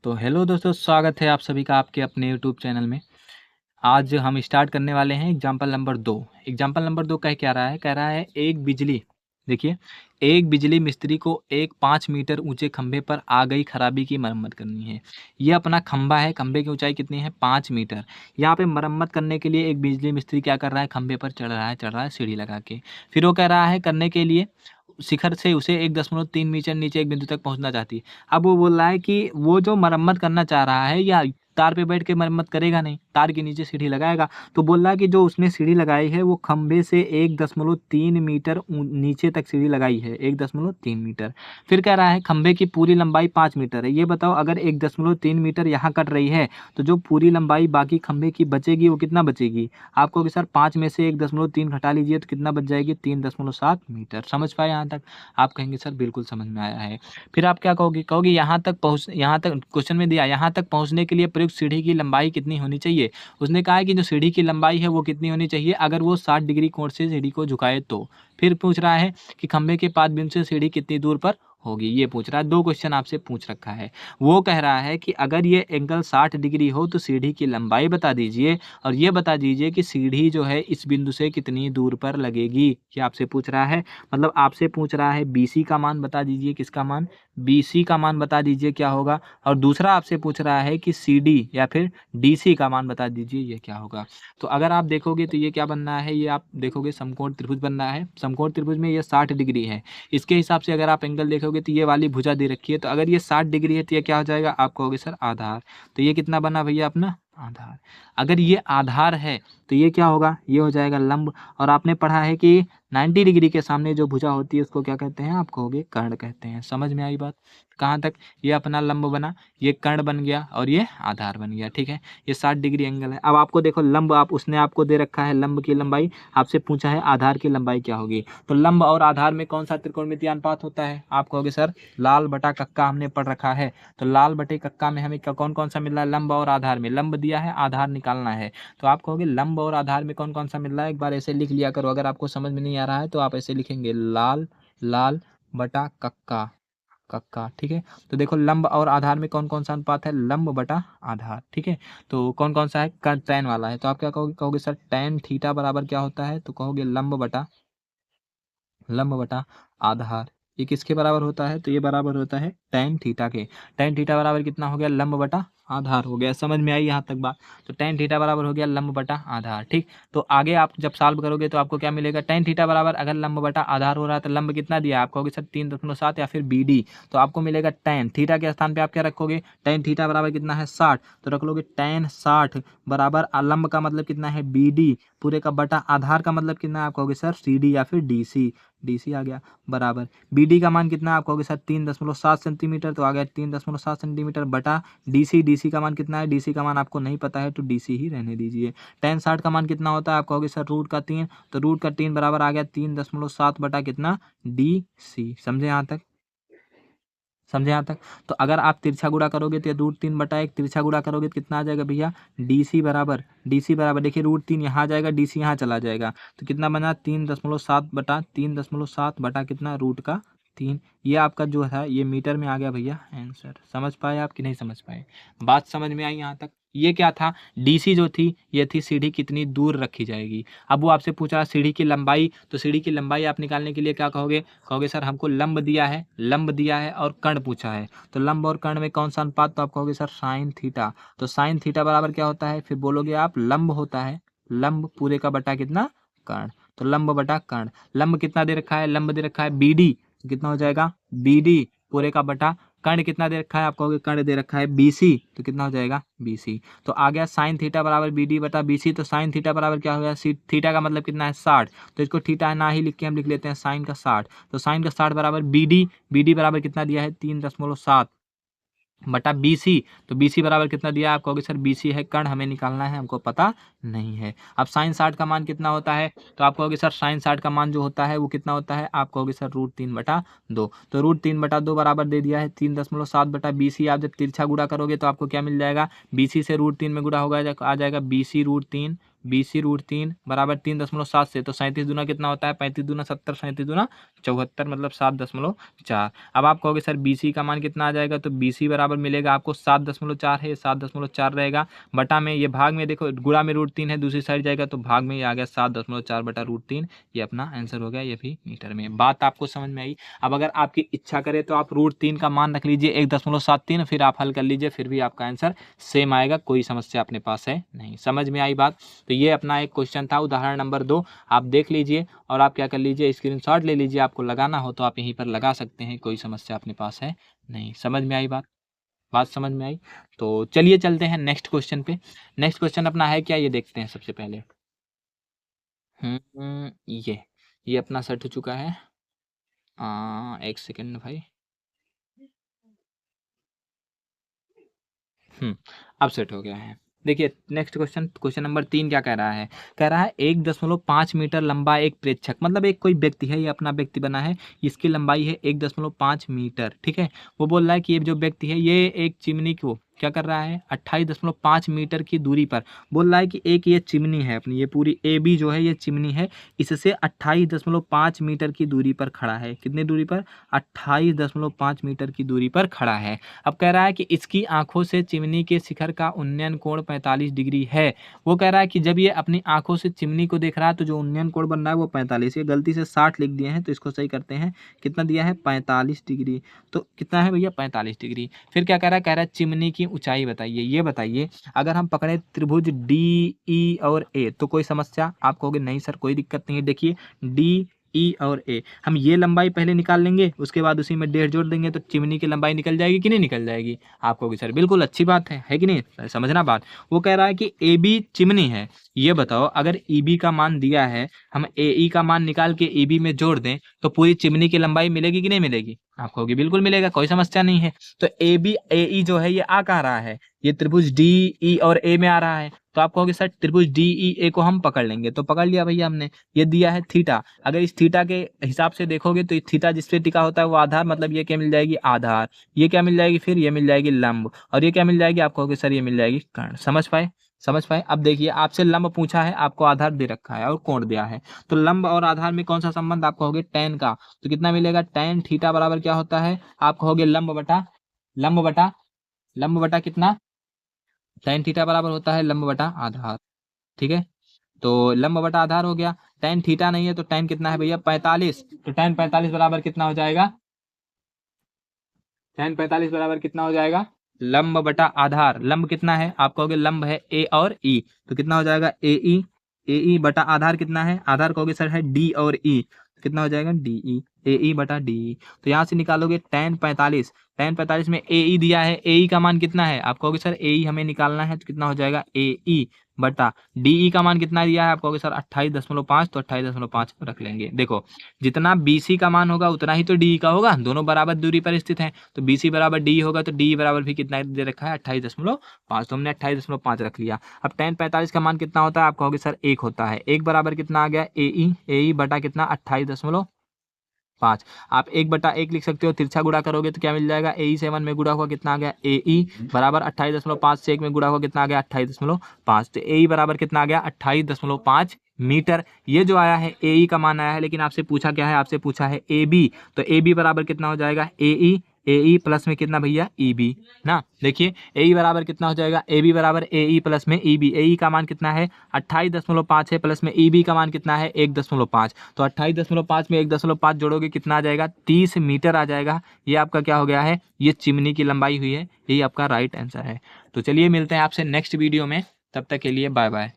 तो हेलो दोस्तों, स्वागत है आप सभी का आपके अपने यूट्यूब चैनल में। आज हम स्टार्ट करने वाले हैं एग्जाम्पल नंबर 2। एग्जाम्पल नंबर 2 कह क्या रहा है? कह रहा है एक बिजली देखिए, एक बिजली मिस्त्री को एक 5 मीटर ऊंचे खंभे पर आ गई खराबी की मरम्मत करनी है। ये अपना खंभा है, खंभे की ऊंचाई कितनी है? 5 मीटर। यहाँ पे मरम्मत करने के लिए एक बिजली मिस्त्री क्या कर रहा है? खंभे पर चढ़ रहा है सीढ़ी लगा के। फिर वो कह रहा है करने के लिए शिखर से उसे 1.3 मीटर नीचे एक बिंदु तक पहुंचना चाहती है। अब वो बोल रहा है कि वो जो मरम्मत करना चाह रहा है या तार पे बैठ के मरम्मत करेगा नहीं, तार के नीचे सीढ़ी लगाएगा। तो बोल रहा है कि जो उसने सीढ़ी लगाई है वो खंभे से 1.3 मीटर नीचे तक सीढ़ी लगाई है, 1.3 मीटर। फिर कह रहा है खंभे की पूरी लंबाई 5 मीटर है। ये बताओ अगर 1.3 मीटर यहाँ कट रही है तो जो पूरी लंबाई बाकी खंभे की बचेगी वो कितना बचेगी? आप कहोगे सर 5 में से 1.3 घटा लीजिए तो कितना बच जाएगी? 3.7 मीटर। समझ पाए यहाँ तक? आप कहेंगे सर बिल्कुल समझ में आया है। फिर आप क्या कहोगे यहाँ तक क्वेश्चन में दिया, यहाँ तक पहुँचने के लिए प्रयुक्त सीढ़ी की लंबाई कितनी होनी चाहिए? उसने कहा है कि जो सीढ़ी की लंबाई है वो कितनी होनी चाहिए अगर वो 60 डिग्री कोण से सीढ़ी को झुकाए तो। फिर पूछ रहा है कि खंभे के पाद बिंदु से सीढ़ी कितनी दूर पर होगी, ये पूछ रहा है। 2 क्वेश्चन आपसे पूछ रखा है। वो कह रहा है कि अगर ये एंगल 60 डिग्री हो तो सीढ़ी की लंबाई बता दीजिए और ये बता दीजिए कि सीढ़ी जो है इस बिंदु से कितनी दूर पर लगेगी। ये आपसे पूछ रहा है, मतलब आपसे पूछ रहा है BC का मान बता दीजिए। किसका मान? BC का मान बता दीजिए क्या होगा। और दूसरा आपसे पूछ रहा है कि CD या फिर DC का मान बता दीजिए, ये क्या होगा। तो अगर आप देखोगे तो ये क्या बनना है, ये आप देखोगे समकोण त्रिभुज बनना है। समकोण त्रिभुज में ये 60 डिग्री है। इसके हिसाब से अगर आप एंगल देखोगे तो ये वाली भुजा दे रखी है, तो अगर ये 60 डिग्री है तो ये क्या हो जाएगा? आप कहोगे सर आधार। तो ये कितना बना भैया अपना? आधार। अगर ये आधार है तो ये क्या होगा? ये हो जाएगा लंब। और आपने पढ़ा है कि 90 डिग्री के सामने जो भुजा होती है उसको क्या कहते हैं? आप कहोगे कर्ण कहते हैं। समझ में आई बात? कहाँ तक? ये अपना लंब बना, ये कर्ण बन गया और ये आधार बन गया। ठीक है, ये 60 डिग्री एंगल है। अब आपको देखो लंब, आप उसने आपको दे रखा है लंब की लंबाई, आपसे पूछा है आधार की लंबाई क्या होगी। तो लंब और आधार में कौन सा त्रिकोणमितीय अनुपात होता है? आप कहोगे सर लाल बटा कक्का हमने पढ़ रखा है। तो लाल बटे कक्का में हमें कौन कौन सा मिल रहा है? लंब और आधार में। लंब दिया है, आधार निकालना है। तो आप कहोगे लंब और आधार में कौन कौन सा मिल रहा है? एक बार ऐसे लिख लिया करो। अगर आपको समझ में नहीं आ रहा है तो आप ऐसे लिखेंगे लाल लाल बटा कक्का कक्का। ठीक है, तो देखो लंब और आधार में कौन कौन सा अनुपात है? लंब बटा आधार। ठीक है, तो कौन कौन सा है? टैन वाला है। तो आप क्या कहोगे? कहोगे सर टैन थीटा बराबर क्या होता है? तो कहोगे लंब बटा आधार। ये किसके बराबर होता है? तो ये बराबर होता है टैन थीटा के। टैन थीटा बराबर कितना हो गया? लंब बटा आधार हो गया। समझ में आई यहाँ तक बात? तो टैन थीटा बराबर हो गया लंब बटा आधार। ठीक, तो आगे आप जब सॉल्व करोगे तो आपको क्या मिलेगा? टैन थीटा बराबर अगर लंब बटा आधार हो रहा है तो लंब कितना दिया है? आप कहोगे सर 3.7 या फिर BD। तो आपको मिलेगा टैन थीटा के स्थान पे आप क्या रखोगे? टैन थीटा बराबर कितना है? 60। तो रख लोगे टैन 60 बराबर लंब का मतलब कितना है? BD पूरे का बटा आधार का मतलब कितना है? आप कहोगे सर CD या फिर DC आ गया बराबर BD का मान कितना है? आप कहोगे सर 3.7 सेंटीमीटर। तो आ गया 3.7 सेंटीमीटर बटा DC का मान कितना है? DC का मान आपको नहीं पता है तो DC ही रहने दीजिए। टैन 60 का मान कितना होता है? आप कहोगे सर √3। तो √3 बराबर आ गया 3.7 बटा कितना? DC। समझे यहाँ तक? समझे यहाँ तक? तो अगर आप तिरछा गुणा करोगे तो √3 बटा 1 तिरछा गुणा करोगे तो कितना आ जाएगा भैया? DC बराबर देखिए √3 यहाँ आ जाएगा, DC यहाँ चला जाएगा। तो कितना बना? 3.7 बटा कितना? √3। ये आपका जो है ये मीटर में आ गया भैया आंसर। समझ पाए आप कि नहीं समझ पाए? बात समझ में आई यहाँ तक? ये क्या था? DC जो थी ये थी सीढ़ी कितनी दूर रखी जाएगी। अब वो आपसे पूछ रहा सीढ़ी की लंबाई। तो सीढ़ी की लंबाई आप निकालने के लिए क्या कहोगे? कहोगे सर हमको लंब दिया है और कर्ण पूछा है। तो लंब और कर्ण में कौन सा अनुपात? तो आप कहोगे सर साइन थीटा। तो साइन थीटा बराबर क्या होता है? फिर बोलोगे आप लंब होता है लंब पूरे का बटा कितना? कर्ण। तो लंब बटा कर्ण। लंब कितना दे रखा है? लंब दे रखा है BD। कितना हो जाएगा? BD पूरे का बटा कर्ण कितना दे रखा है? आप कहोगे कर्ण दे रखा है BC। तो कितना हो जाएगा? BC। तो आ गया साइन थीटा बराबर BD बटा BC। तो साइन थीटा बराबर क्या हो गया? थीटा का मतलब कितना है? 60। तो इसको थीटा ना ही लिख के हम लिख लेते हैं साइन का 60। तो साइन का 60 बराबर BD बराबर कितना दिया है? 3.7 बटा BC। तो BC बराबर कितना दिया है? आप कहोगे सर BC है कर्ण, हमें निकालना है, हमको पता नहीं है। अब साइन 60 का मान कितना होता है? तो आप कहोगे सर साइन 60 का मान जो होता है वो कितना होता है? आप कहोगे सर √3 बटा 2। तो √3 बटा 2 बराबर दे दिया है 3.7 बटा BC। आप जब तिरछा गुणा करोगे तो आपको क्या मिल जाएगा? BC से √3 में गुणा होगा आ जाएगा BC √3 BC√3 बराबर 3.7 से, तो 37 दूना कितना होता है, 35 दूना 70, 37 दूना 74, मतलब 7.4। अब आप कहोगे सर BC का मान कितना आ जाएगा, तो BC बराबर मिलेगा आपको 7.4 है, 7.4 रहेगा, बटा में ये भाग में देखो गुणा में √3 है, दूसरी साइड जाएगा तो भाग में ही आ गया 7.4 बटा √3, ये अपना आंसर हो गया, ये भी मीटर में। बात आपको समझ में आई। अब अगर आपकी इच्छा करे तो आप √3 का मान रख लीजिए 1.73, फिर आप हल कर लीजिए, फिर भी आपका आंसर सेम आएगा, कोई समस्या अपने पास है नहीं। समझ में आई बात। तो ये अपना एक क्वेश्चन था, उदाहरण नंबर 2, आप देख लीजिए और आप क्या कर लीजिए, स्क्रीनशॉट ले लीजिए, आपको लगाना हो तो आप यहीं पर लगा सकते हैं, कोई समस्या अपने पास है नहीं। समझ में आई बात, बात समझ में आई। तो चलिए चलते हैं नेक्स्ट क्वेश्चन पे। नेक्स्ट क्वेश्चन अपना है क्या, ये देखते हैं सबसे पहले। ये अपना सेट हो चुका है। एक सेकेंड भाई। अब सेट हो गया है। देखिए नेक्स्ट क्वेश्चन, क्वेश्चन नंबर 3 क्या कह रहा है, कह रहा है 1.5 मीटर लंबा एक प्रेक्षक, मतलब एक कोई व्यक्ति है, ये अपना व्यक्ति बना है, इसकी लंबाई है 1.5 मीटर, ठीक है। वो बोल रहा है कि ये जो व्यक्ति है ये एक चिमनी को क्या कर रहा है, 28.5 मीटर की दूरी पर, बोल रहा है कि एक ये चिमनी है अपनी, ये पूरी AB जो है ये चिमनी है, इससे 28.5 मीटर की दूरी पर खड़ा है। कितनी दूरी पर, 28.5 मीटर की दूरी पर खड़ा है। अब कह रहा है कि इसकी आंखों से चिमनी के शिखर का उन्नयन कोण 45 डिग्री है। वो कह रहा है कि जब ये अपनी आंखों से चिमनी को देख रहा है तो जो उन्नयन कोण बन रहा है वो 45, ये गलती से 60 लिख दिए हैं, तो इसको सही करते हैं, कितना दिया है 45 डिग्री। तो कितना है भैया 45 डिग्री। फिर क्या कह रहा है, कह रहा है चिमनी की ऊंचाई बताइए। ये बताइए अगर हम पकड़े त्रिभुज DE और A तो कोई समस्या, आप कहोगे नहीं सर कोई दिक्कत नहीं है। देखिए DE और A, हम ये लंबाई पहले निकाल लेंगे, उसके बाद उसी में 1.5 जोड़ देंगे तो चिमनी की लंबाई निकल जाएगी कि नहीं निकल जाएगी। आप कहोगे सर बिल्कुल अच्छी बात है कि नहीं, समझना बात। वो कह रहा है कि AB चिमनी है, ये बताओ अगर EB का मान दिया है, हम AE का मान निकाल के EB में जोड़ दें तो पूरी चिमनी की लंबाई मिलेगी कि नहीं मिलेगी। आप कहोगे बिल्कुल मिलेगा, कोई समस्या नहीं है। तो AB AE जो है ये आ कहाँ रहा है, ये त्रिभुज DE और A में आ रहा है, तो आप कहोगे सर त्रिभुज DEA को हम पकड़ लेंगे, तो पकड़ लिया भैया हमने। ये दिया है थीटा, अगर इस थीटा के हिसाब से देखोगे तो थीटा जिसपे टिका होता है वो आधार, मतलब ये क्या मिल जाएगी आधार, ये क्या मिल जाएगी, फिर ये मिल जाएगी लंब, और ये क्या मिल जाएगी, आप कहोगे सर ये मिल जाएगी कर्ण। समझ पाए, समझ पाए। अब देखिए आपसे लंब पूछा है, आपको आधार दे रखा है और कोण दिया है, तो लंब और आधार में कौन सा संबंध, आप कहोगे tan का, तो कितना मिलेगा tan थीटा बराबर क्या होता है, आप कहोगे लंब बटा कितना, tan थीटा बराबर होता है लंब बटा आधार, ठीक है। तो लंब बटा आधार हो गया, tan थीटा नहीं है तो tan कितना है भैया 45, तो tan 45 बराबर कितना हो जाएगा, tan 45 बराबर कितना हो जाएगा, लंब बटा आधार, लंब कितना है, आप कहोगे लंब है A और E, तो कितना हो जाएगा AE बटा आधार कितना है, आधार कहोगे सर है D और E, कितना हो जाएगा DE, AE बटा DE। तो यहाँ से निकालोगे tan 45 में AE दिया है, AE का मान कितना है, आप कहोगे सर AE हमें निकालना है, तो कितना हो जाएगा AE बटा DE का मान कितना दिया है, आप कहोगे सर 28.5, तो 28.5 रख लेंगे। देखो जितना BC का मान होगा उतना ही तो DE का होगा, दोनों बराबर दूरी पर स्थित हैं, तो BC बराबर DE होगा, तो DE बराबर भी कितना दे रखा है 28.5, तो हमने 28.5 रख लिया। अब tan 45 का मान कितना होता है, आप कहोगे सर 1 होता है, 1 बराबर कितना आ गया AE बटा कितना 28.5, आप 1/1 लिख सकते हो, तिरछा गुणा करोगे तो क्या मिल जाएगा, AE7 में गुणा हुआ कितना आ गया AE बराबर 28.5 से 1 में गुणा हुआ कितना आ गया 28.5, तो AE बराबर कितना आ गया 28.5 मीटर। ये जो आया है AE का मान आया है, लेकिन आपसे पूछा क्या है, आपसे पूछा है AB, तो AB बराबर कितना हो जाएगा AE प्लस में कितना भैया EB ना। देखिए AE बराबर कितना हो जाएगा, AB बराबर AE प्लस में EB, AE का मान कितना है 28.5 है, प्लस में EB का मान कितना है 1.5, तो 28.5 में 1.5 जोड़ोगे कितना आ जाएगा 30 मीटर आ जाएगा। ये आपका क्या हो गया है, ये चिमनी की लंबाई हुई है, यही आपका राइट आंसर है। तो चलिए मिलते हैं आपसे नेक्स्ट वीडियो में, तब तक के लिए बाय बाय।